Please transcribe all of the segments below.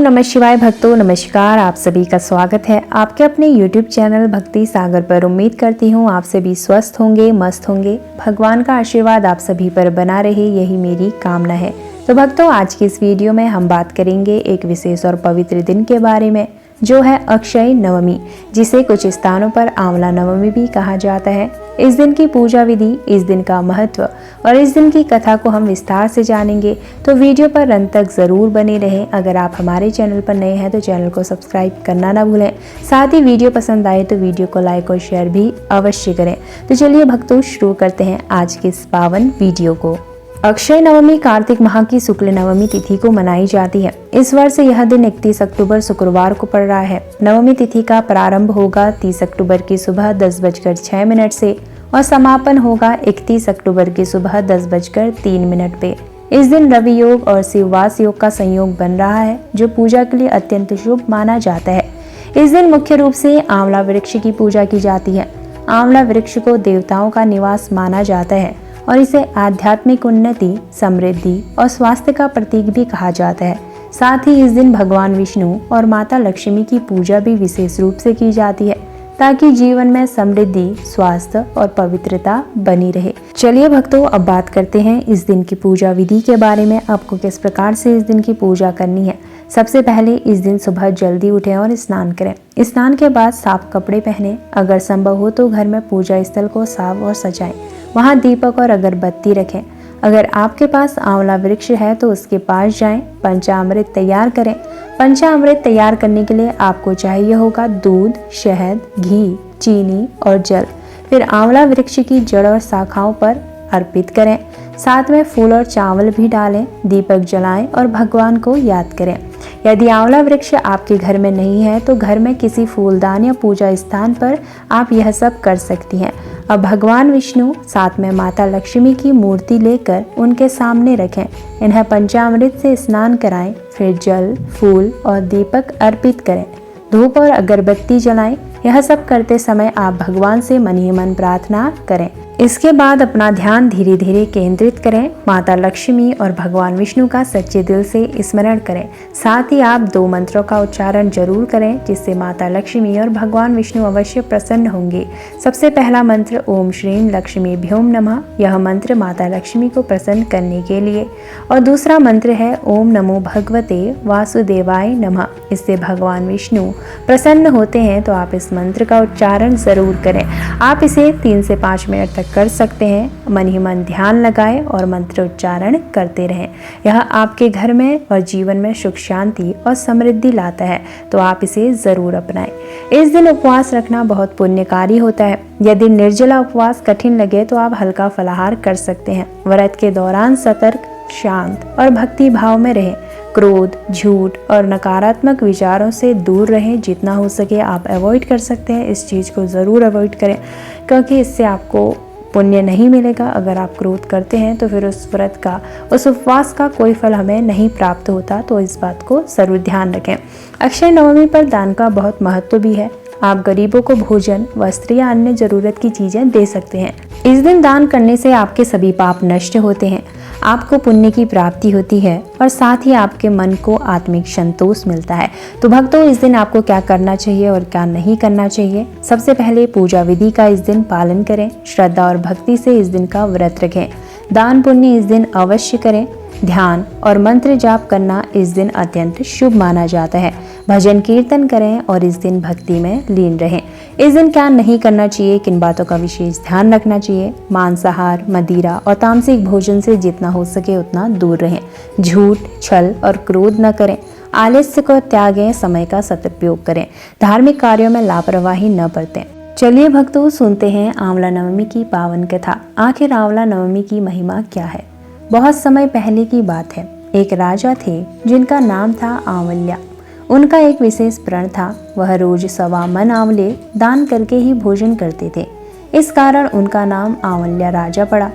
नमः शिवाय भक्तों, नमस्कार। आप सभी का स्वागत है आपके अपने YouTube चैनल भक्ति सागर पर। उम्मीद करती हूँ आप सभी स्वस्थ होंगे, मस्त होंगे। भगवान का आशीर्वाद आप सभी पर बना रहे, यही मेरी कामना है। तो भक्तों, आज की इस वीडियो में हम बात करेंगे एक विशेष और पवित्र दिन के बारे में, जो है अक्षय नवमी, जिसे कुछ स्थानों पर आंवला नवमी भी कहा जाता है। इस दिन की पूजा विधि, इस दिन का महत्व और इस दिन की कथा को हम विस्तार से जानेंगे, तो वीडियो पर अंत तक जरूर बने रहें। अगर आप हमारे चैनल पर नए हैं तो चैनल को सब्सक्राइब करना ना भूलें। साथ ही वीडियो पसंद आए तो वीडियो को लाइक और शेयर भी अवश्य करें। तो चलिए भक्तों, शुरू करते हैं आज के इस पावन वीडियो को। अक्षय नवमी कार्तिक माह की शुक्ल नवमी तिथि को मनाई जाती है। इस वर्ष यह दिन 31 अक्टूबर शुक्रवार को पड़ रहा है। नवमी तिथि का प्रारंभ होगा 30 अक्टूबर की सुबह 10:06 से और समापन होगा 31 अक्टूबर की सुबह 10:03 पे। इस दिन रवि योग और शिववास योग का संयोग बन रहा है, जो पूजा के लिए अत्यंत शुभ माना जाता है। इस दिन मुख्य रूप से आंवला वृक्ष की पूजा की जाती है। आंवला वृक्ष को देवताओं का निवास माना जाता है और इसे आध्यात्मिक उन्नति, समृद्धि और स्वास्थ्य का प्रतीक भी कहा जाता है। साथ ही इस दिन भगवान विष्णु और माता लक्ष्मी की पूजा भी विशेष रूप से की जाती है, ताकि जीवन में समृद्धि, स्वास्थ्य और पवित्रता बनी रहे। चलिए भक्तों, अब बात करते हैं इस दिन की पूजा विधि के बारे में। आपको किस प्रकार से इस दिन की पूजा करनी है। सबसे पहले इस दिन सुबह जल्दी उठें और स्नान करें। स्नान के बाद साफ कपड़े पहनें। अगर संभव हो तो घर में पूजा स्थल को साफ और सजाएं। वहां दीपक और अगरबत्ती रखें। अगर आपके पास आंवला वृक्ष है तो उसके पास जाएं। पंचामृत तैयार करें। पंचामृत तैयार करने के लिए आपको चाहिए होगा दूध, शहद, घी, चीनी और जल। फिर आंवला वृक्ष की जड़ और शाखाओं पर अर्पित करें। साथ में फूल और चावल भी डालें। दीपक जलाएं और भगवान को याद करें। यदि आंवला वृक्ष आपके घर में नहीं है तो घर में किसी फूलदान या पूजा स्थान पर आप यह सब कर सकती हैं। अब भगवान विष्णु साथ में माता लक्ष्मी की मूर्ति लेकर उनके सामने रखें। इन्हें पंचामृत से स्नान कराएं। फिर जल, फूल और दीपक अर्पित करें। धूप और अगरबत्ती जलाएं। यह सब करते समय आप भगवान से मन ही मन प्रार्थना करें। इसके बाद अपना ध्यान धीरे धीरे केंद्रित करें। माता लक्ष्मी और भगवान विष्णु का सच्चे दिल से स्मरण करें। साथ ही आप 2 मंत्रों का उच्चारण जरूर करें, जिससे माता लक्ष्मी और भगवान विष्णु अवश्य प्रसन्न होंगे। सबसे पहला मंत्र ओम श्रीं लक्ष्मीभ्यों नमः। यह मंत्र माता लक्ष्मी को प्रसन्न करने के लिए। और दूसरा मंत्र है ओम नमो भगवते वासुदेवाय नमः। इससे भगवान विष्णु प्रसन्न होते हैं, तो आप इस मंत्र का उच्चारण जरूर करें। आप इसे 3 से 5 मिनट तक कर सकते हैं। मन ही मन ध्यान लगाएं और मंत्र उच्चारण करते रहें। यह आपके घर में और जीवन में सुख, शांति और समृद्धि लाता है, तो आप इसे जरूर अपनाएं। इस दिन उपवास रखना बहुत पुण्यकारी होता है। यदि निर्जला उपवास कठिन लगे तो आप हल्का फलाहार कर सकते हैं। व्रत के दौरान सतर्क, शांत और भक्ति भाव में रहें। क्रोध, झूठ और नकारात्मक विचारों से दूर रहें। जितना हो सके आप अवॉइड कर सकते हैं। इस चीज़ को ज़रूर अवॉइड करें, क्योंकि इससे आपको पुण्य नहीं मिलेगा। अगर आप क्रोध करते हैं तो फिर उस व्रत का, उस उपवास का कोई फल हमें नहीं प्राप्त होता, तो इस बात को जरूर ध्यान रखें। अक्षय नवमी पर दान का बहुत महत्व भी है। आप गरीबों को भोजन, वस्त्र या अन्य जरूरत की चीजें दे सकते हैं। इस दिन दान करने से आपके सभी पाप नष्ट होते हैं, आपको पुण्य की प्राप्ति होती है और साथ ही आपके मन को आत्मिक संतोष मिलता है। तो भक्तों, इस दिन आपको क्या करना चाहिए और क्या नहीं करना चाहिए। सबसे पहले पूजा विधि का इस दिन पालन करें। श्रद्धा और भक्ति से इस दिन का व्रत रखें। दान पुण्य इस दिन अवश्य करें। ध्यान और मंत्र जाप करना इस दिन अत्यंत शुभ माना जाता है। भजन कीर्तन करें और इस दिन भक्ति में लीन रहें। इस दिन क्या नहीं करना चाहिए, किन बातों का विशेष ध्यान रखना चाहिए। मांसाहार, मदिरा और तामसिक भोजन से जितना हो सके उतना दूर रहें। झूठ, छल और क्रोध न करें। आलस्य को त्यागें। समय का सदुपयोग करें। धार्मिक कार्यों में लापरवाही न बरतें। चलिए भक्तों, सुनते हैं आंवला नवमी की पावन कथा। आखिर आंवला नवमी की महिमा क्या है। बहुत समय पहले की बात है। एक राजा थे जिनका नाम था आंवल्या। उनका एक विशेष प्रण था। वह रोज 1.25 मन आंवले दान करके ही भोजन करते थे। इस कारण उनका नाम आंवल्या राजा पड़ा।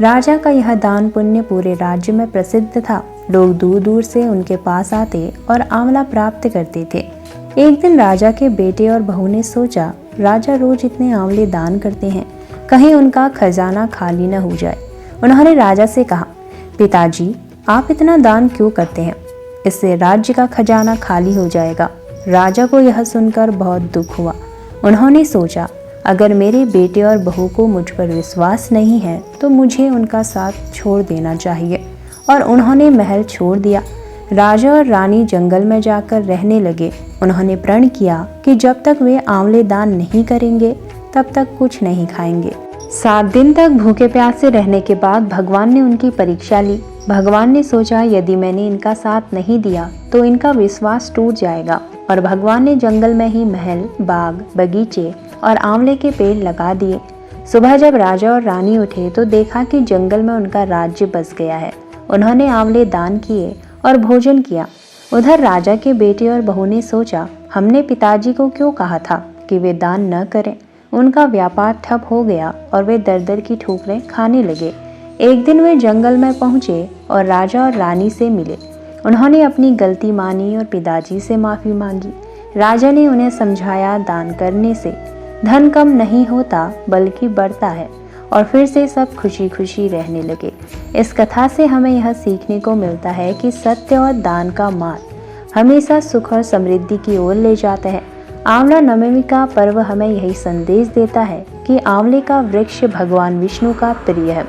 राजा का यह दान पुण्य पूरे राज्य में प्रसिद्ध था। लोग दूर दूर से उनके पास आते और आंवला प्राप्त करते थे। एक दिन राजा के बेटे और बहू ने सोचा, राजा रोज इतने आंवले दान करते हैं, कहीं उनका खजाना खाली न हो जाए। उन्होंने राजा से कहा, पिताजी, आप इतना दान क्यों करते हैं। इससे राज्य का खजाना खाली हो जाएगा। राजा को यह सुनकर बहुत दुख हुआ। उन्होंने सोचा, अगर मेरे बेटे और बहू को मुझ पर विश्वास नहीं है तो मुझे उनका साथ छोड़ देना चाहिए। और उन्होंने महल छोड़ दिया। राजा और रानी जंगल में जाकर रहने लगे। उन्होंने प्रण किया कि जब तक वे आंवले दान नहीं करेंगे तब तक कुछ नहीं खाएंगे। 7 दिन तक भूखे प्यासे रहने के बाद भगवान ने उनकी परीक्षा ली। भगवान ने सोचा, यदि मैंने इनका साथ नहीं दिया तो इनका विश्वास टूट जाएगा। और भगवान ने जंगल में ही महल, बाग, बगीचे और आंवले के पेड़ लगा दिए। सुबह जब राजा और रानी उठे तो देखा कि जंगल में उनका राज्य बस गया है। उन्होंने आंवले दान किए और भोजन किया। उधर राजा के बेटे और बहू ने सोचा, हमने पिताजी को क्यों कहा था कि वे दान न करें। उनका व्यापार ठप हो गया और वे दर दर की ठोकरें खाने लगे। एक दिन वे जंगल में पहुंचे और राजा और रानी से मिले। उन्होंने अपनी गलती मानी और पिताजी से माफ़ी मांगी। राजा ने उन्हें समझाया, दान करने से धन कम नहीं होता बल्कि बढ़ता है। और फिर से सब खुशी खुशी रहने लगे। इस कथा से हमें यह सीखने को मिलता है कि सत्य और दान का मार्ग हमेशा सुख और समृद्धि की ओर ले जाता है। आंवला नवमी का पर्व हमें यही संदेश देता है कि आंवले का वृक्ष भगवान विष्णु का प्रिय है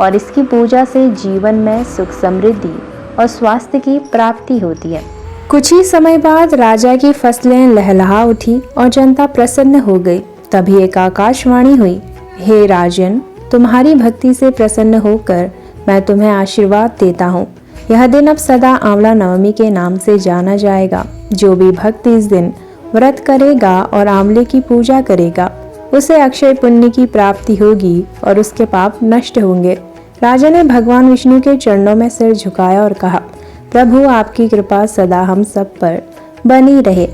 और इसकी पूजा से जीवन में सुख, समृद्धि और स्वास्थ्य की प्राप्ति होती है। कुछ ही समय बाद राजा की फसलें लहलहा उठी और जनता प्रसन्न हो गई। तभी एक आकाशवाणी हुई, हे राजन, तुम्हारी भक्ति से प्रसन्न होकर मैं तुम्हें आशीर्वाद देता हूँ। यह दिन अब सदा आंवला नवमी के नाम से जाना जाएगा। जो भी भक्त इस दिन व्रत करेगा और आंवले की पूजा करेगा उसे अक्षय पुण्य की प्राप्ति होगी और उसके पाप नष्ट होंगे। राजा ने भगवान विष्णु के चरणों में सिर झुकाया और कहा, प्रभु आपकी कृपा सदा हम सब पर बनी रहे।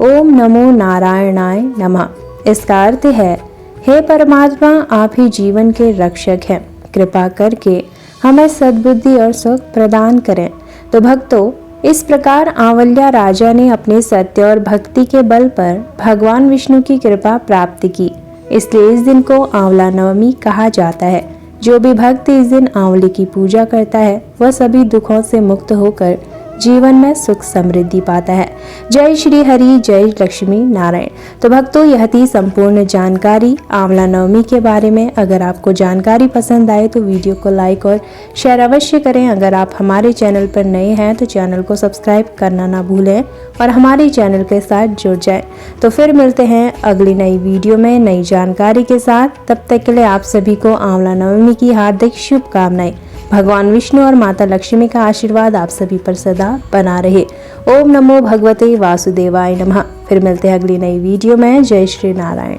ओम नमो नारायणाय नमः। इसका अर्थ है, हे परमात्मा, आप ही जीवन के रक्षक हैं। कृपा करके हमें सद्बुद्धि और सुख प्रदान करें। तो भक्तों, इस प्रकार आंवल्या राजा ने अपने सत्य और भक्ति के बल पर भगवान विष्णु की कृपा प्राप्त की। इसलिए इस दिन को आंवला नवमी कहा जाता है। जो भी भक्त इस दिन आंवले की पूजा करता है वह सभी दुखों से मुक्त होकर जीवन में सुख समृद्धि पाता है। जय श्री हरि, जय लक्ष्मी नारायण। तो भक्तों, यह थी संपूर्ण जानकारी आंवला नवमी के बारे में। अगर आपको जानकारी पसंद आए तो वीडियो को लाइक और शेयर अवश्य करें। अगर आप हमारे चैनल पर नए हैं तो चैनल को सब्सक्राइब करना ना भूलें और हमारे चैनल के साथ जुड़ जाएं। तो फिर मिलते हैं अगली नई वीडियो में नई जानकारी के साथ। तब तक के लिए आप सभी को आंवला नवमी की हार्दिक शुभकामनाएं। भगवान विष्णु और माता लक्ष्मी का आशीर्वाद आप सभी पर सदा बना रहे। ओम नमो भगवते वासुदेवाय नमः। फिर मिलते हैं अगली नई वीडियो में। जय श्री नारायण।